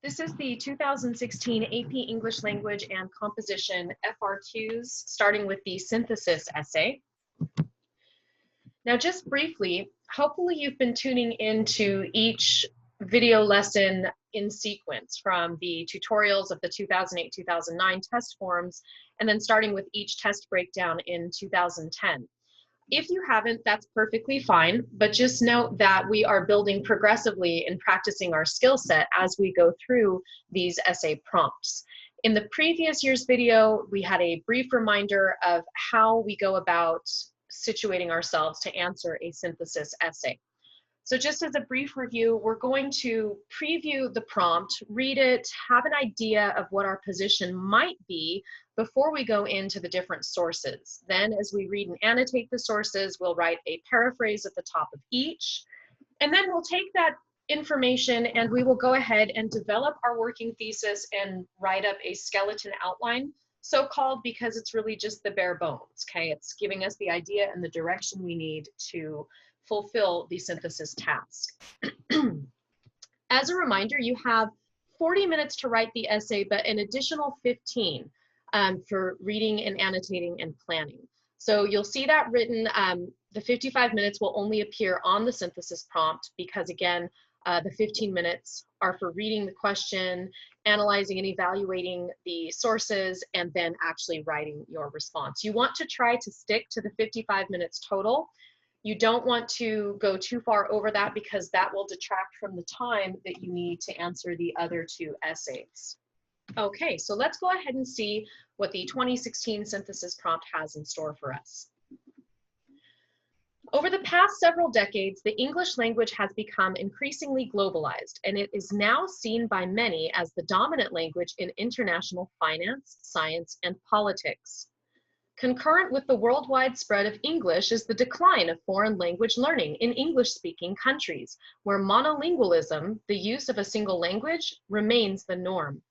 This is the 2016 AP English Language and Composition FRQs, starting with the synthesis essay. Now, just briefly, hopefully you've been tuning into each video lesson in sequence from the tutorials of the 2008-2009 test forms, and then starting with each test breakdown in 2010. If you haven't, that's perfectly fine, but just note that we are building progressively and practicing our skill set as we go through these essay prompts. In the previous year's video, we had a brief reminder of how we go about situating ourselves to answer a synthesis essay. So just as a brief review, we're going to preview the prompt, read it, have an idea of what our position might be before we go into the different sources. Then as we read and annotate the sources, we'll write a paraphrase at the top of each. And then we'll take that information and we will go ahead and develop our working thesis and write up a skeleton outline, so-called because it's really just the bare bones, okay? It's giving us the idea and the direction we need to fulfill the synthesis task. As a reminder, you have 40 minutes to write the essay, but an additional 15 for reading and annotating and planning. So you'll see that written. The 55 minutes will only appear on the synthesis prompt because, again, the 15 minutes are for reading the question, analyzing and evaluating the sources, and then actually writing your response. You want to try to stick to the 55 minutes total. You don't want to go too far over that because that will detract from the time that you need to answer the other two essays. Okay, so let's go ahead and see what the 2016 synthesis prompt has in store for us. Over the past several decades, the English language has become increasingly globalized, and it is now seen by many as the dominant language in international finance, science, and politics. Concurrent with the worldwide spread of English is the decline of foreign language learning in English-speaking countries, where monolingualism, the use of a single language, remains the norm.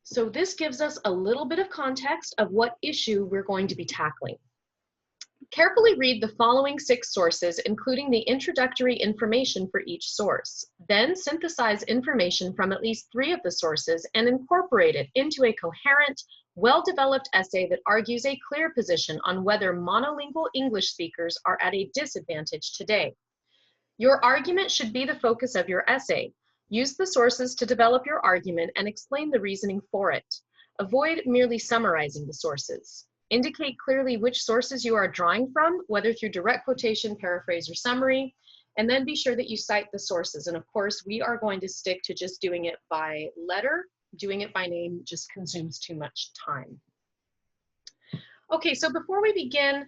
So this gives us a little bit of context of what issue we're going to be tackling. Carefully read the following 6 sources, including the introductory information for each source. Then synthesize information from at least 3 of the sources and incorporate it into a coherent, well-developed essay that argues a clear position on whether monolingual English speakers are at a disadvantage today. Your argument should be the focus of your essay. Use the sources to develop your argument and explain the reasoning for it. Avoid merely summarizing the sources. Indicate clearly which sources you are drawing from, whether through direct quotation, paraphrase, or summary, and then be sure that you cite the sources. And of course, we are going to stick to just doing it by letter. Doing it by name just consumes too much time. Okay, so before we begin,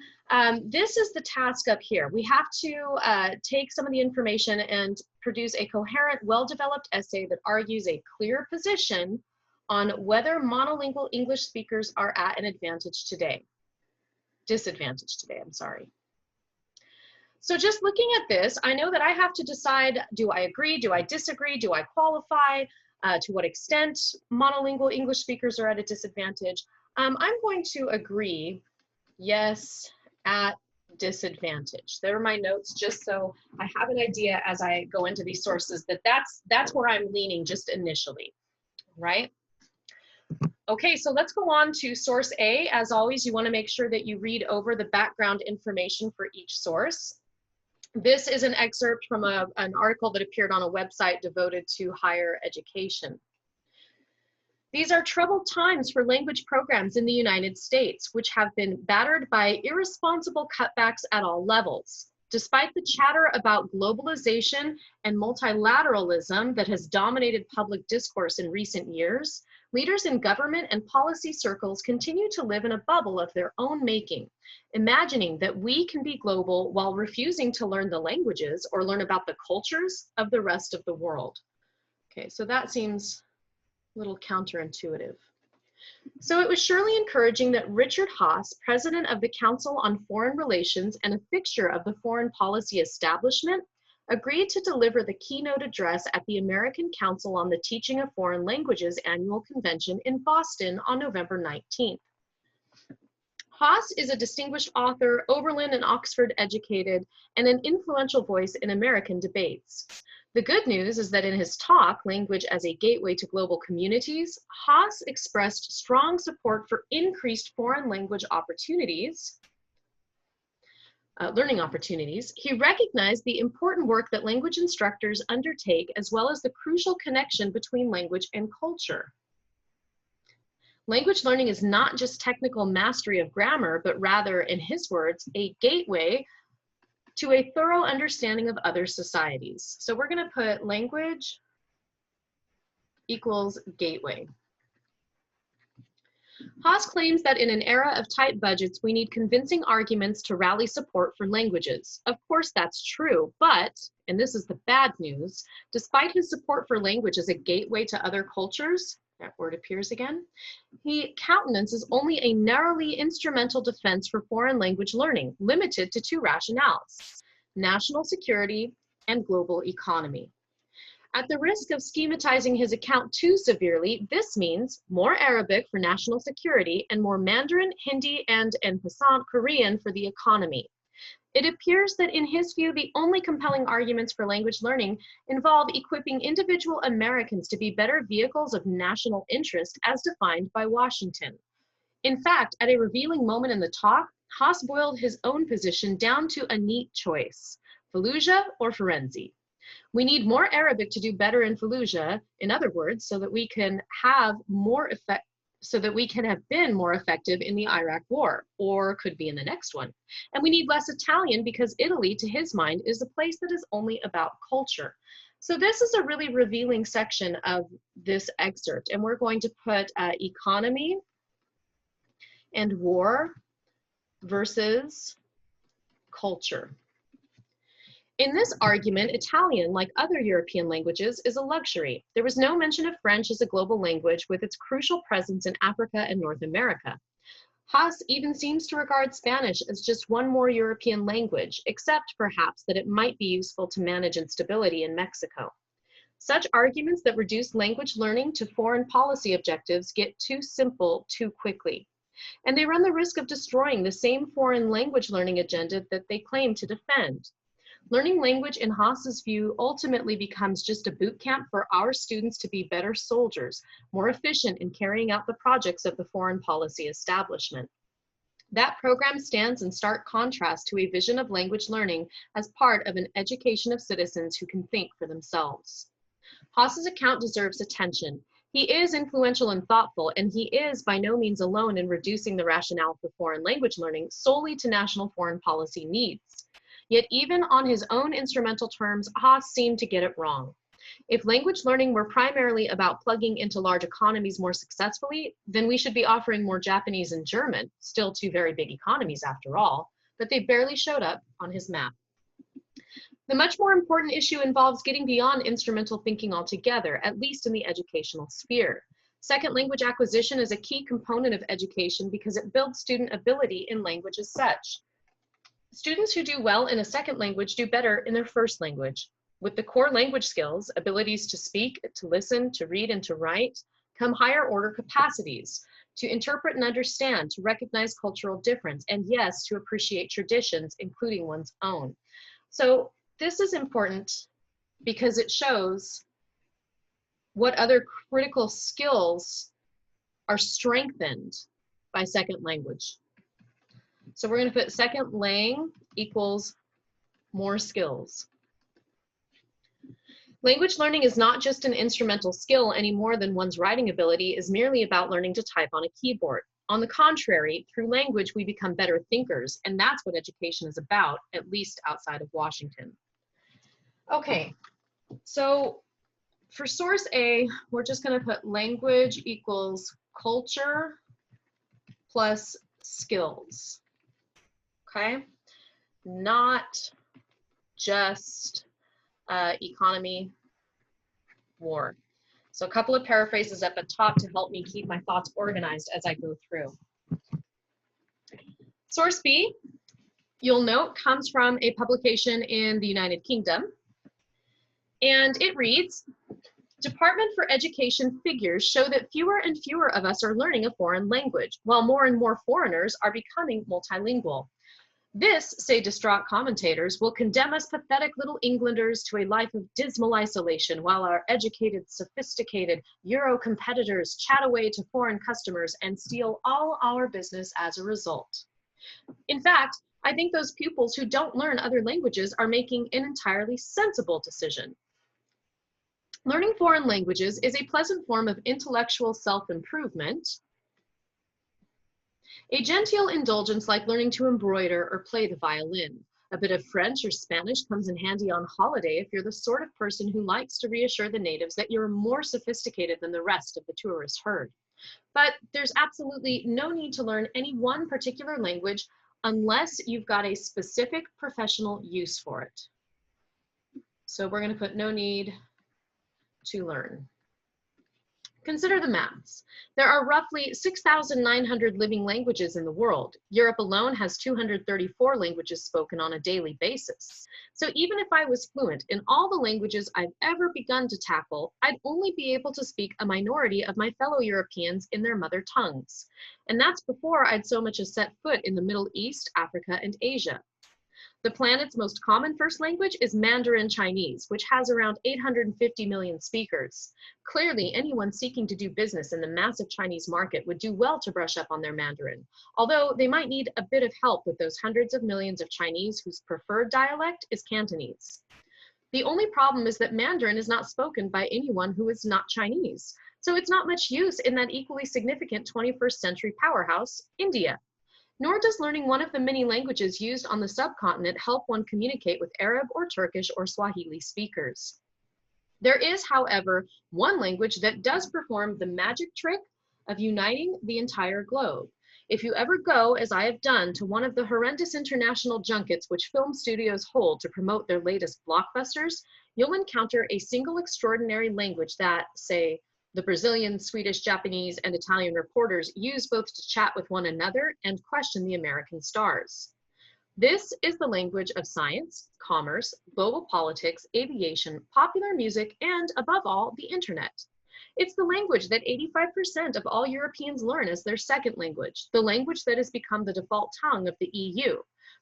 this is the task up here. We have to take some of the information and produce a coherent, well-developed essay that argues a clear position on whether monolingual English speakers are at an disadvantage today, I'm sorry. So just looking at this, I know that I have to decide, do I agree, do I disagree, do I qualify, to what extent monolingual English speakers are at a disadvantage. I'm going to agree, yes, at disadvantage. There are my notes, just so I have an idea as I go into these sources that that's where I'm leaning just initially, right? Okay, so let's go on to source A. As always, you want to make sure that you read over the background information for each source. This is an excerpt from an article that appeared on a website devoted to higher education. These are troubled times for language programs in the United States, which have been battered by irresponsible cutbacks at all levels. Despite the chatter about globalization and multilateralism that has dominated public discourse in recent years, leaders in government and policy circles continue to live in a bubble of their own making, imagining that we can be global while refusing to learn the languages or learn about the cultures of the rest of the world. Okay, so that seems a little counterintuitive. So it was surely encouraging that Richard Haass, president of the Council on Foreign Relations and a fixture of the foreign policy establishment, agreed to deliver the keynote address at the American Council on the Teaching of Foreign Languages annual convention in Boston on November 19th. Haass is a distinguished author, Oberlin and Oxford educated, and an influential voice in American debates. The good news is that in his talk, Language as a Gateway to Global Communities, Haas expressed strong support for increased foreign language opportunities, learning opportunities. He recognized the important work that language instructors undertake, as well as the crucial connection between language and culture. Language learning is not just technical mastery of grammar, but rather, in his words, a gateway to a thorough understanding of other societies. So we're going to put language equals gateway. Haas claims that in an era of tight budgets, we need convincing arguments to rally support for languages. Of course, that's true, but, and this is the bad news, despite his support for language as a gateway to other cultures, that word appears again, he countenances only a narrowly instrumental defense for foreign language learning, limited to two rationales: national security and global economy. At the risk of schematizing his account too severely, this means more Arabic for national security and more Mandarin, Hindi, and en passant Korean for the economy. It appears that in his view, the only compelling arguments for language learning involve equipping individual Americans to be better vehicles of national interest as defined by Washington. In fact, at a revealing moment in the talk, Haas boiled his own position down to a neat choice: Fallujah or Firenze. We need more Arabic to do better in Fallujah, in other words, so that we can have been more effective in the Iraq War, or could be in the next one. And we need less Italian because Italy, to his mind, is a place that is only about culture. So this is a really revealing section of this excerpt, and we're going to put economy and war versus culture. In this argument, Italian, like other European languages, is a luxury. There was no mention of French as a global language with its crucial presence in Africa and North America. Haas even seems to regard Spanish as just one more European language, except perhaps that it might be useful to manage instability in Mexico. Such arguments that reduce language learning to foreign policy objectives get too simple too quickly, and they run the risk of destroying the same foreign language learning agenda that they claim to defend. Learning language, in Haas's view, ultimately becomes just a boot camp for our students to be better soldiers, more efficient in carrying out the projects of the foreign policy establishment. That program stands in stark contrast to a vision of language learning as part of an education of citizens who can think for themselves. Haas's account deserves attention. He is influential and thoughtful, and he is by no means alone in reducing the rationale for foreign language learning solely to national foreign policy needs. Yet even on his own instrumental terms, Haas seemed to get it wrong. If language learning were primarily about plugging into large economies more successfully, then we should be offering more Japanese and German, still two very big economies after all, but they barely showed up on his map. The much more important issue involves getting beyond instrumental thinking altogether, at least in the educational sphere. Second language acquisition is a key component of education because it builds student ability in language as such. Students who do well in a second language do better in their first language. With the core language skills, abilities to speak, to listen, to read, and to write, come higher order capacities to interpret and understand, to recognize cultural difference, and yes, to appreciate traditions, including one's own. So this is important because it shows what other critical skills are strengthened by second language. So we're going to put second lang equals more skills. Language learning is not just an instrumental skill any more than one's writing ability is merely about learning to type on a keyboard. On the contrary, through language, we become better thinkers, and that's what education is about, at least outside of Washington. Okay, so for source A, we're just going to put language equals culture plus skills. Okay, not just economy, war. So a couple of paraphrases at the top to help me keep my thoughts organized as I go through. Source B, you'll note, comes from a publication in the United Kingdom, and it reads, Department for Education figures show that fewer and fewer of us are learning a foreign language, while more and more foreigners are becoming multilingual. This, say distraught commentators, will condemn us pathetic little Englanders to a life of dismal isolation while our educated, sophisticated Euro competitors chat away to foreign customers and steal all our business as a result. In fact, I think those pupils who don't learn other languages are making an entirely sensible decision. Learning foreign languages is a pleasant form of intellectual self-improvement, a genteel indulgence like learning to embroider or play the violin. A bit of French or Spanish comes in handy on holiday if you're the sort of person who likes to reassure the natives that you're more sophisticated than the rest of the tourist herd. But there's absolutely no need to learn any one particular language unless you've got a specific professional use for it. So we're going to put no need to learn. Consider the maths. There are roughly 6,900 living languages in the world. Europe alone has 234 languages spoken on a daily basis. So even if I was fluent in all the languages I've ever begun to tackle, I'd only be able to speak a minority of my fellow Europeans in their mother tongues. And that's before I'd so much as set foot in the Middle East, Africa, and Asia. The planet's most common first language is Mandarin Chinese, which has around 850 million speakers. Clearly, anyone seeking to do business in the massive Chinese market would do well to brush up on their Mandarin, although they might need a bit of help with those hundreds of millions of Chinese whose preferred dialect is Cantonese. The only problem is that Mandarin is not spoken by anyone who is not Chinese, so it's not much use in that equally significant 21st century powerhouse, India. Nor does learning one of the many languages used on the subcontinent help one communicate with Arab or Turkish or Swahili speakers. There is, however, one language that does perform the magic trick of uniting the entire globe. If you ever go, as I have done, to one of the horrendous international junkets which film studios hold to promote their latest blockbusters, you'll encounter a single extraordinary language that, say, the Brazilian, Swedish, Japanese, and Italian reporters use both to chat with one another and question the American stars. This is the language of science, commerce, global politics, aviation, popular music, and above all, the internet. It's the language that 85% of all Europeans learn as their second language, the language that has become the default tongue of the EU,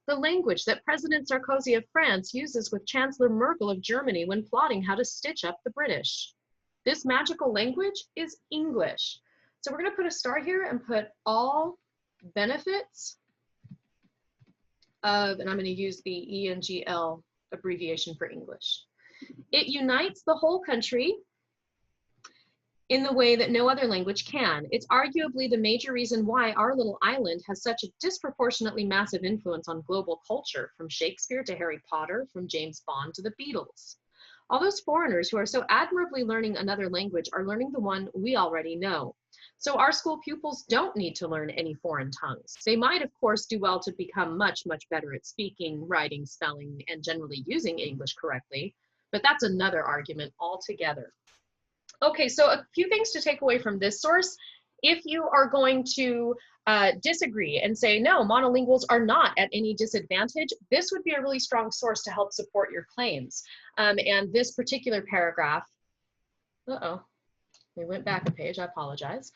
the language that President Sarkozy of France uses with Chancellor Merkel of Germany when plotting how to stitch up the British. This magical language is English. So we're going to put a star here and put all benefits of, and I'm going to use the ENGL abbreviation for English. It unites the whole country in the way that no other language can. It's arguably the major reason why our little island has such a disproportionately massive influence on global culture, from Shakespeare to Harry Potter, from James Bond to the Beatles. All those foreigners who are so admirably learning another language are learning the one we already know. So our school pupils don't need to learn any foreign tongues. They might, of course, do well to become much, much better at speaking, writing, spelling, and generally using English correctly, but that's another argument altogether. Okay, so a few things to take away from this source. If you are going to disagree and say, no, monolinguals are not at any disadvantage, this would be a really strong source to help support your claims. And this particular paragraph, we went back a page, I apologize.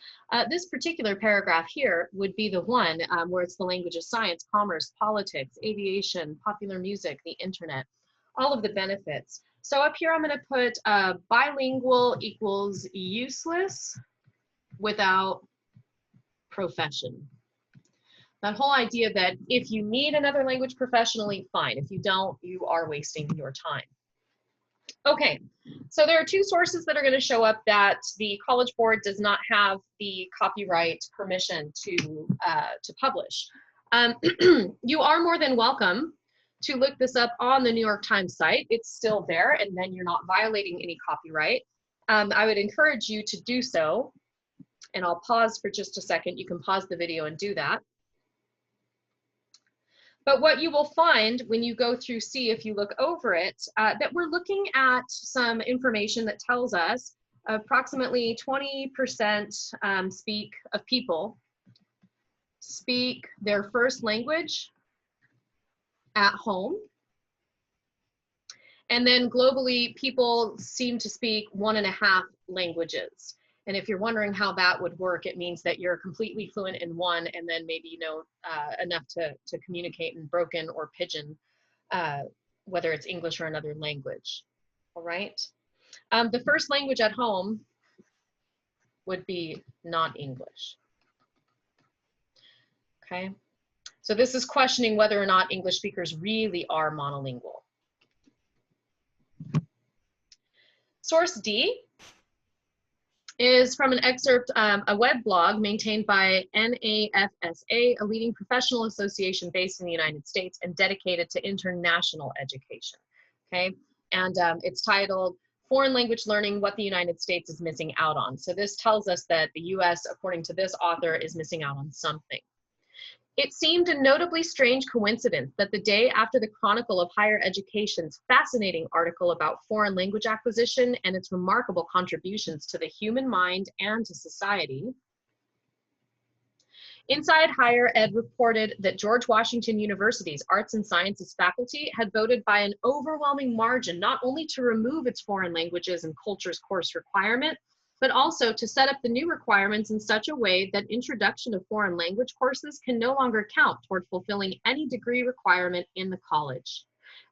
This particular paragraph here would be the one where it's the language of science, commerce, politics, aviation, popular music, the internet, all of the benefits. So up here, I'm going to put bilingual equals useless without profession. That whole idea that if you need another language professionally, fine. If you don't, you are wasting your time. Okay, so there are two sources that are going to show up that the College Board does not have the copyright permission to publish. You are more than welcome to look this up on the New York Times site. It's still there, and then you're not violating any copyright. I would encourage you to do so. And I'll pause for just a second. You can pause the video and do that. But what you will find when you go through C, if you look over it, that we're looking at some information that tells us approximately 20% of people speak their first language at home. And then globally, people seem to speak 1.5 languages. And if you're wondering how that would work, it means that you're completely fluent in one and then maybe you know enough to communicate in broken or pidgin, whether it's English or another language. All right. The first language at home would be not English. Okay. So this is questioning whether or not English speakers really are monolingual. Source D is from an excerpt, a web blog maintained by NAFSA, a leading professional association based in the United States and dedicated to international education. Okay, and it's titled Foreign Language Learning, What the United States is Missing Out On. So this tells us that the US, according to this author, is missing out on something. It seemed a notably strange coincidence that the day after the Chronicle of Higher Education's fascinating article about foreign language acquisition and its remarkable contributions to the human mind and to society, Inside Higher Ed reported that George Washington University's Arts and Sciences faculty had voted by an overwhelming margin not only to remove its foreign languages and cultures course requirement, but also to set up the new requirements in such a way that introduction of foreign language courses can no longer count toward fulfilling any degree requirement in the college.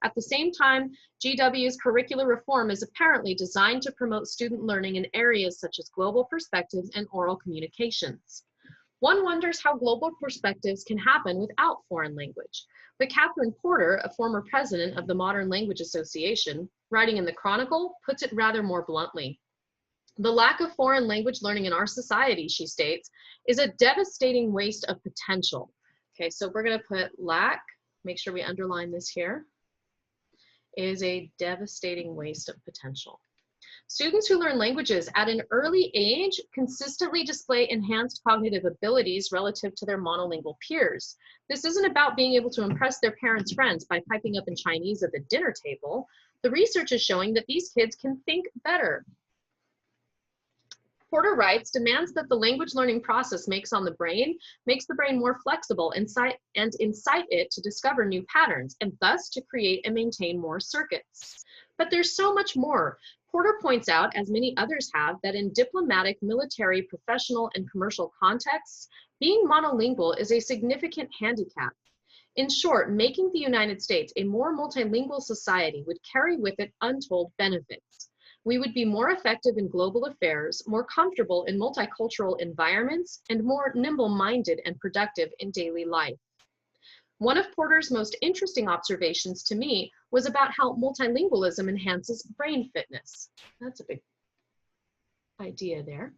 At the same time, GW's curricular reform is apparently designed to promote student learning in areas such as global perspectives and oral communications. One wonders how global perspectives can happen without foreign language. But Catherine Porter, a former president of the Modern Language Association, writing in the Chronicle, puts it rather more bluntly. The lack of foreign language learning in our society, she states, is a devastating waste of potential. Okay, so we're going to put lack, make sure we underline this here, is a devastating waste of potential. Students who learn languages at an early age consistently display enhanced cognitive abilities relative to their monolingual peers. This isn't about being able to impress their parents' friends by piping up in Chinese at the dinner table. The research is showing that these kids can think better. Porter writes, demands that the language learning process makes the brain more flexible and incite it to discover new patterns and thus to create and maintain more circuits. But there's so much more. Porter points out, as many others have, that in diplomatic, military, professional, and commercial contexts, being monolingual is a significant handicap. In short, making the United States a more multilingual society would carry with it untold benefits. We would be more effective in global affairs, more comfortable in multicultural environments, and more nimble-minded and productive in daily life. One of Porter's most interesting observations to me was about how multilingualism enhances brain fitness. That's a big idea there.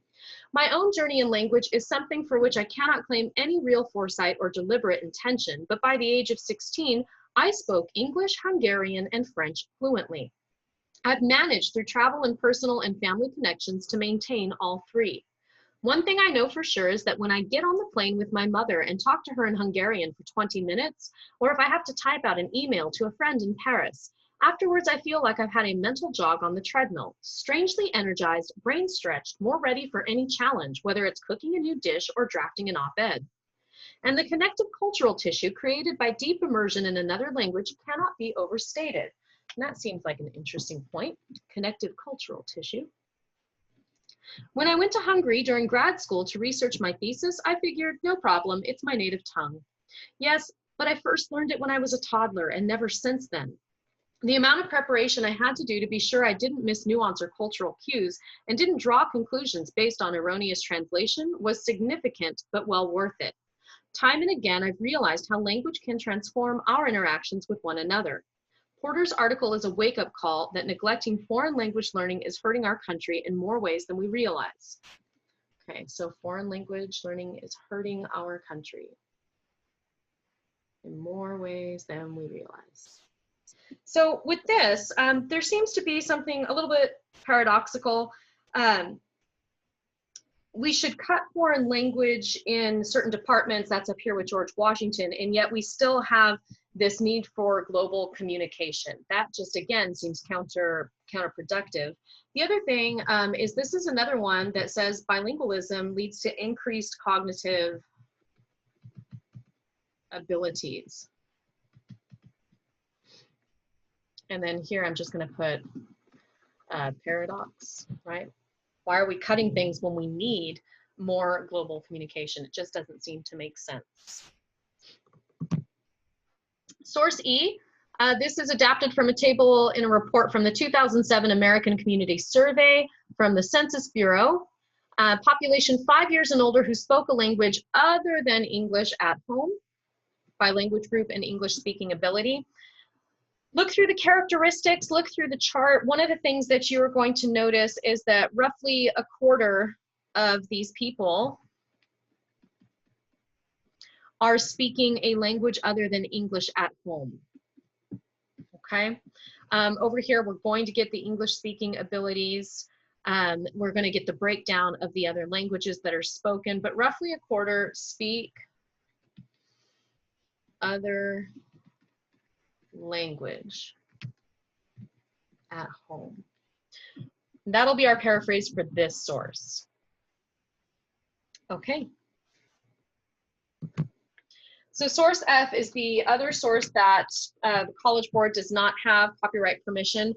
My own journey in language is something for which I cannot claim any real foresight or deliberate intention, but by the age of 16, I spoke English, Hungarian, and French fluently. I've managed through travel and personal and family connections to maintain all three. One thing I know for sure is that when I get on the plane with my mother and talk to her in Hungarian for 20 minutes, or if I have to type out an email to a friend in Paris, afterwards I feel like I've had a mental jog on the treadmill, strangely energized, brain stretched, more ready for any challenge, whether it's cooking a new dish or drafting an op-ed. And the connective cultural tissue created by deep immersion in another language cannot be overstated. And that seems like an interesting point, connective cultural tissue. When I went to Hungary during grad school to research my thesis, I figured, no problem, it's my native tongue. Yes, but I first learned it when I was a toddler and never since then. The amount of preparation I had to do to be sure I didn't miss nuance or cultural cues and didn't draw conclusions based on erroneous translation was significant, but well worth it. Time and again, I've realized how language can transform our interactions with one another. Porter's article is a wake-up call that neglecting foreign language learning is hurting our country in more ways than we realize. Okay, so foreign language learning is hurting our country in more ways than we realize. So with this, there seems to be something a little bit paradoxical. We should cut foreign language in certain departments, that's up here with George Washington, and yet we still have this need for global communication. That just, again, seems counterproductive. The other thing is this is another one that says bilingualism leads to increased cognitive abilities. And then here I'm just going to put paradox, right? Why are we cutting things when we need more global communication? It just doesn't seem to make sense. Source E, this is adapted from a table in a report from the 2007 American Community Survey from the Census Bureau. Population 5 years and older who spoke a language other than English at home by language group and English speaking ability. Look through the characteristics, look through the chart. One of the things that you are going to notice is that roughly a quarter of these people are speaking a language other than English at home. Okay, over here we're going to get the English speaking abilities. We're going to get the breakdown of the other languages that are spoken, but roughly a quarter speak other language at home. That'll be our paraphrase for this source. Okay. So source F is the other source that the College Board does not have copyright permission.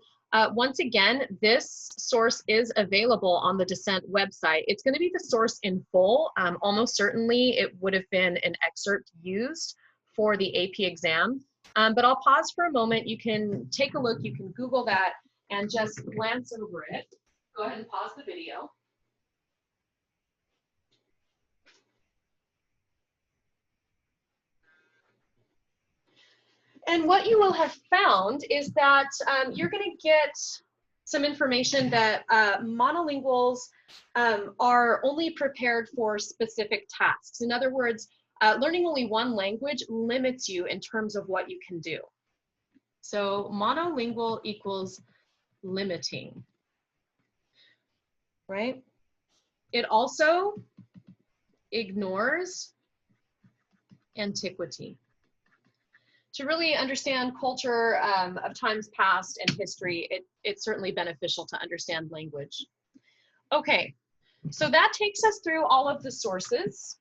Once again, this source is available on the Dissent website. It's going to be the source in full. Almost certainly it would have been an excerpt used for the AP exam. But I'll pause for a moment. You can take a look. You can Google that and just glance over it. Go ahead and pause the video. And what you will have found is that you're going to get some information that monolinguals are only prepared for specific tasks. In other words, learning only one language limits you in terms of what you can do. So monolingual equals limiting, right? It also ignores antiquity. To really understand culture of times past and history, it's certainly beneficial to understand language. Okay, so that takes us through all of the sources.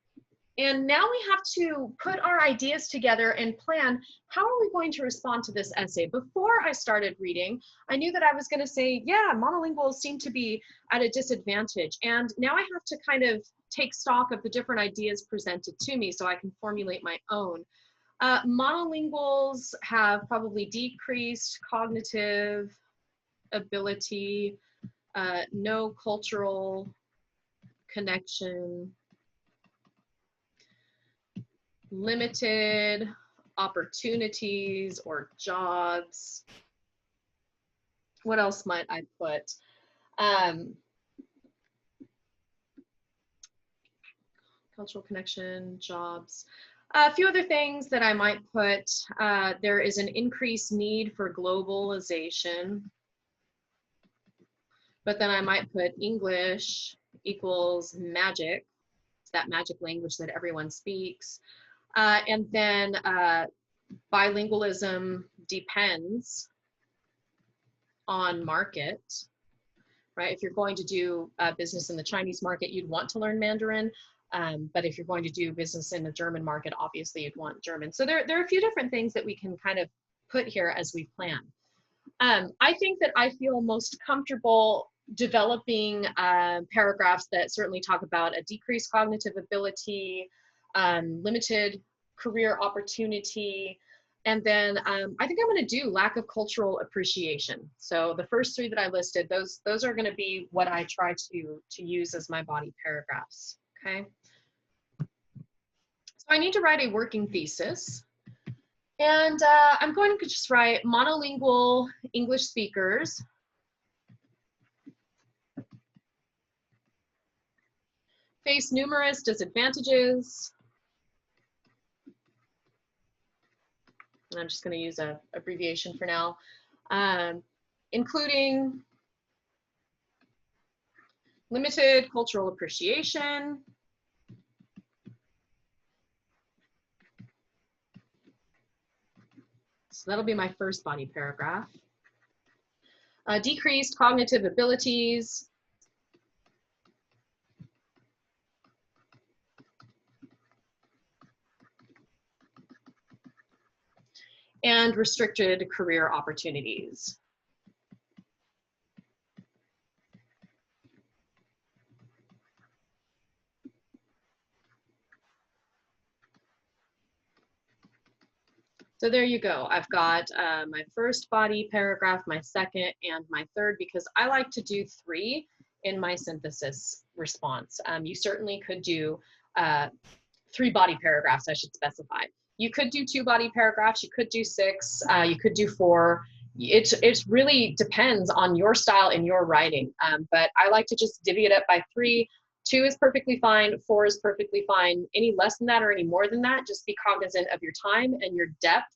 And now we have to put our ideas together and plan, how are we going to respond to this essay? Before I started reading, I knew that I was going to say, yeah, monolinguals seem to be at a disadvantage. And now I have to kind of take stock of the different ideas presented to me so I can formulate my own. Monolinguals have probably decreased cognitive ability, no cultural connection, limited opportunities or jobs. What else might I put? Cultural connection, jobs. A few other things that I might put, there is an increased need for globalization, but then I might put English equals magic. It's that magic language that everyone speaks. And then bilingualism depends on market, right? If you're going to do business in the Chinese market, you'd want to learn Mandarin. But if you're going to do business in the German market, obviously you'd want German. So there are a few different things that we can kind of put here as we plan. I think that I feel most comfortable developing paragraphs that certainly talk about a decreased cognitive ability, limited career opportunity, and then I think I'm going to do lack of cultural appreciation. So the first three that I listed, those are going to be what I try to use as my body paragraphs. Okay. So I need to write a working thesis. And I'm going to just write monolingual English speakers face numerous disadvantages. And I'm just going to use an abbreviation for now, including limited cultural appreciation, so that'll be my first body paragraph. Decreased cognitive abilities, and restricted career opportunities. So there you go. I've got my first body paragraph, my second, and my third, because I like to do 3 in my synthesis response. You certainly could do 3 body paragraphs, I should specify. You could do 2 body paragraphs, you could do 6, you could do 4. It really depends on your style and your writing, but I like to just divvy it up by 3. 2 is perfectly fine, 4 is perfectly fine. Any less than that or any more than that, just be cognizant of your time and your depth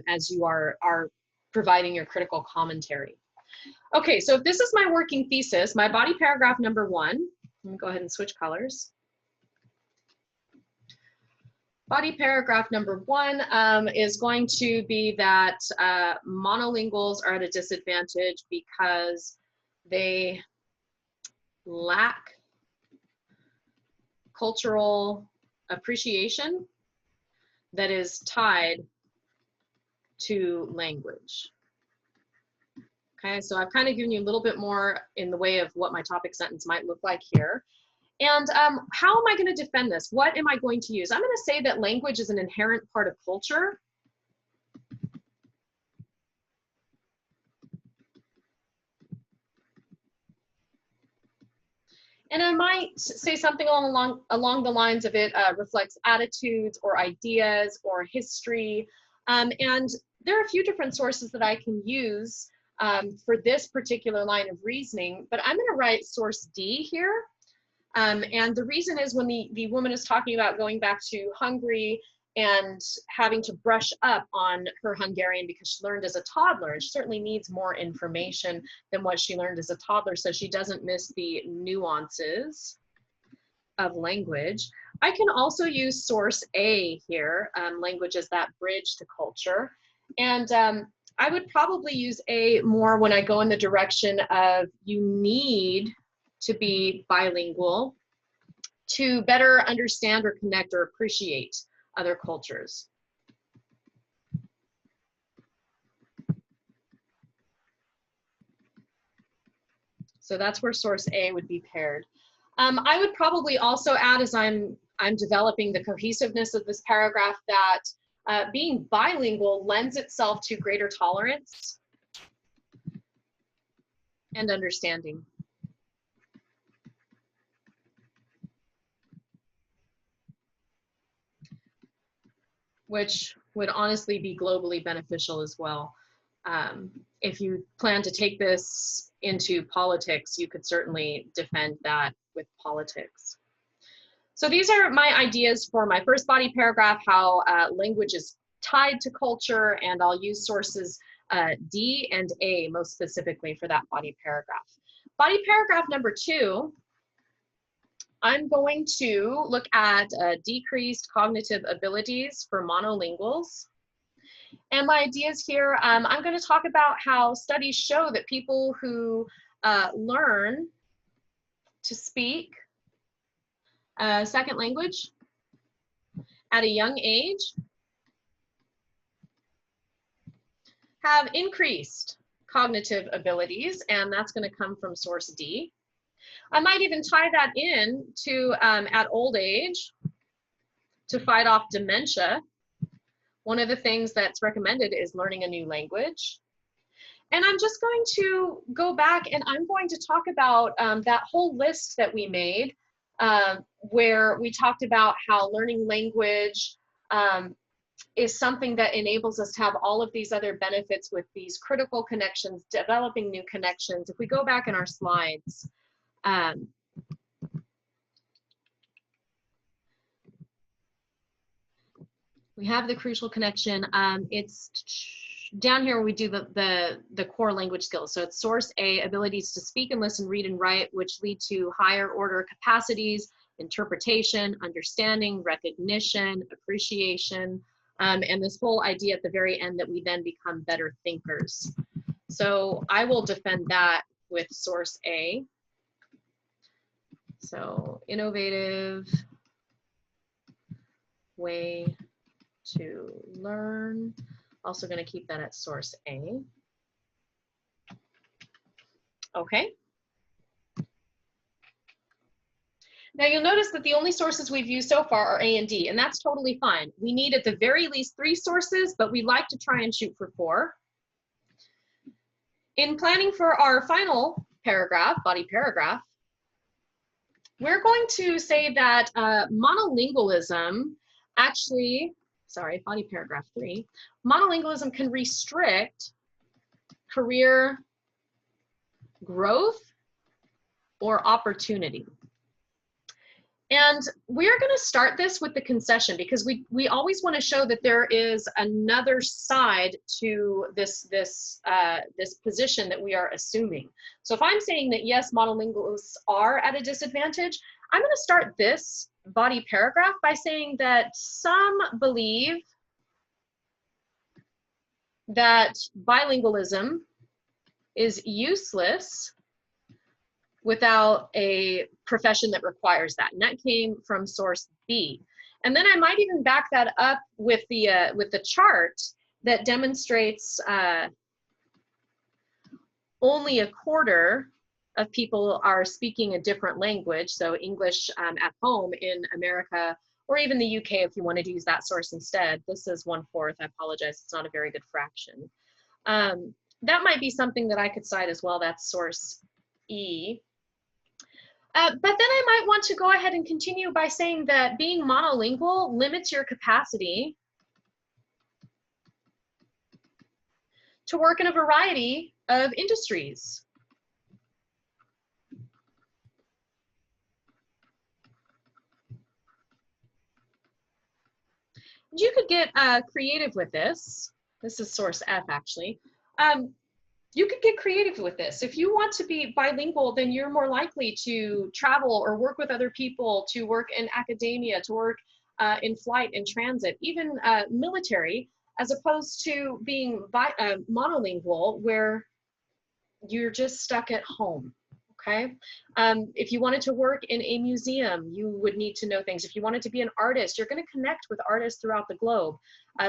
as you are providing your critical commentary. Okay, so if this is my working thesis, my body paragraph number 1, let me go ahead and switch colors. Body paragraph number 1 is going to be that monolinguals are at a disadvantage because they lack cultural appreciation that is tied to language. Okay, so I've kind of given you a little bit more in the way of what my topic sentence might look like here. And how am I going to defend this? What am I going to use? I'm going to say that language is an inherent part of culture. And I might say something along the lines of it reflects attitudes or ideas or history. And there are a few different sources that I can use for this particular line of reasoning, but I'm going to write source D here. And the reason is when the woman is talking about going back to Hungary and having to brush up on her Hungarian because she learned as a toddler, and she certainly needs more information than what she learned as a toddler so she doesn't miss the nuances of language. I can also use source A here, language as that bridge to culture. And I would probably use A more when I go in the direction of you need to be bilingual to better understand or connect or appreciate other cultures. So that's where source A would be paired. I would probably also add, as I'm developing the cohesiveness of this paragraph, that being bilingual lends itself to greater tolerance and understanding. Which would honestly be globally beneficial as well. If you plan to take this into politics, you could certainly defend that with politics. So these are my ideas for my first body paragraph, how language is tied to culture, and I'll use sources D and A most specifically for that body paragraph. Body paragraph number 2, I'm going to look at decreased cognitive abilities for monolinguals. And my ideas here, I'm going to talk about how studies show that people who learn to speak a second language at a young age have increased cognitive abilities, and that's going to come from source D. I might even tie that in to at old age to fight off dementia. One of the things that's recommended is learning a new language. And I'm just going to go back and I'm going to talk about that whole list that we made where we talked about how learning language is something that enables us to have all of these other benefits with these critical connections, developing new connections. If we go back in our slides, we have the crucial connection. It's down here where we do the core language skills. So it's source A, abilities to speak and listen, read and write, which lead to higher order capacities, interpretation, understanding, recognition, appreciation, and this whole idea at the very end that we then become better thinkers. So I will defend that with source A. So innovative way to learn. Also going to keep that at source A. Okay. Now you'll notice that the only sources we've used so far are A and D, and that's totally fine. We need at the very least 3 sources, but we like to try and shoot for 4. In planning for our final paragraph, body paragraph, we're going to say that monolingualism actually, sorry, body paragraph 3, monolingualism can restrict career growth or opportunity. And we're going to start this with the concession because we always want to show that there is another side to this position that we are assuming. So if I'm saying that yes, monolingualists are at a disadvantage, I'm going to start this body paragraph by saying that some believe that bilingualism is useless without a profession that requires that. And that came from source B. And then I might even back that up with the chart that demonstrates only a quarter of people are speaking a different language. So English at home in America, or even the UK if you wanted to use that source instead. This is 1/4, I apologize, it's not a very good fraction. That might be something that I could cite as well, that's source E. But then I might want to go ahead and continue by saying that being monolingual limits your capacity to work in a variety of industries. You could get creative with this. This is source F actually. You could get creative with this. If you want to be bilingual, then you're more likely to travel or work with other people, to work in academia, to work in flight and transit, even military, as opposed to being monolingual where you're just stuck at home, okay? If you wanted to work in a museum, you would need to know things. If you wanted to be an artist, you're gonna connect with artists throughout the globe.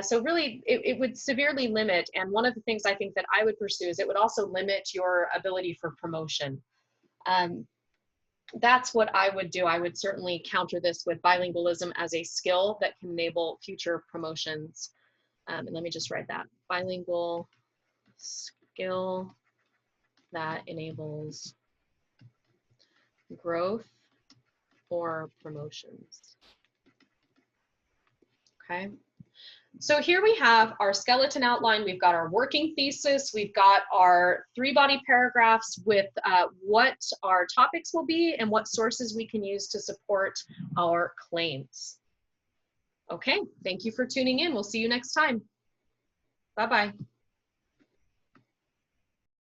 So really, it would severely limit, and one of the things I think that I would pursue is it would also limit your ability for promotion. That's what I would do. I would certainly counter this with bilingualism as a skill that can enable future promotions. And let me just write that. Bilingual skill that enables growth or promotions. Okay. So here we have our skeleton outline. We've got our working thesis. We've got our 3 body paragraphs with what our topics will be and what sources we can use to support our claims. Okay, thank you for tuning in. We'll see you next time. Bye-bye.